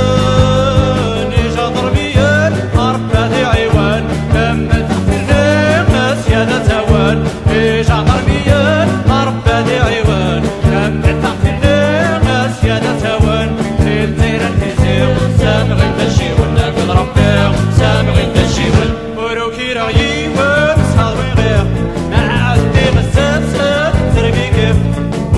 جوغالان إجادرميين أربادي عيوان كمل تحترني مسيادة زوان إجادرميين أربادي عيوان كمل تحترني مسيادة زوان الديرة الهزيو سامغين تشيون ناقض ربيع سامغين تشيون وروكي رغيوان صحابي غير معادي غسات سات تربيكيف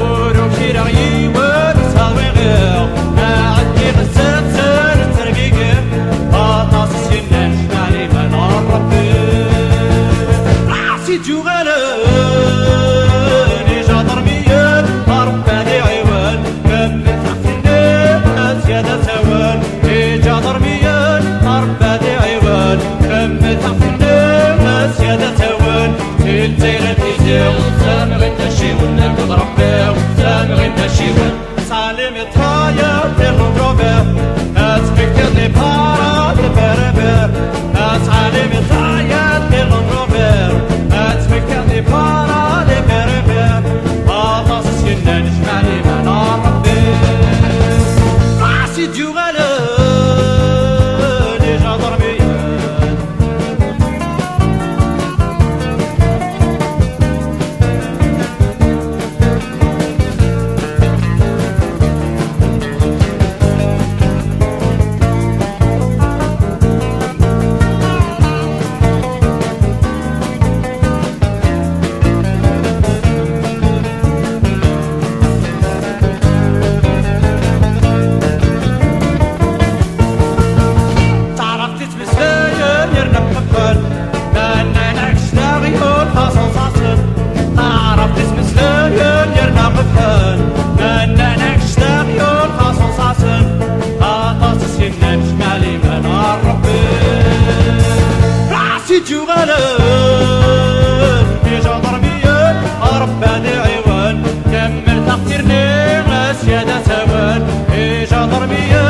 وروكي رغيوان صحابي غير معادي غسات سات تربيكيف باطاس السنان شمالي من ربي راسي جوغالان إجادرميين أربادي عيوان كمل تحتني أزيادة زوان إجادرميين أربادي عيوان كمل تحتني أزيادة زوان الديرة تيزيو سامغين تشيون ناقض ربيع سامغين تشيون سالم يطايا تيرو بروبير أتفكر لي بارا تبربر أسالم يطايا تيرو بروبير أتفكر لي بارا تبربر باطاس السنان شمالي من ربي راسي جوغالان إجادرميين جوغالان إجادرميين أربادي عيوان كمل تقتيرني مسيادة زوان إجادرميين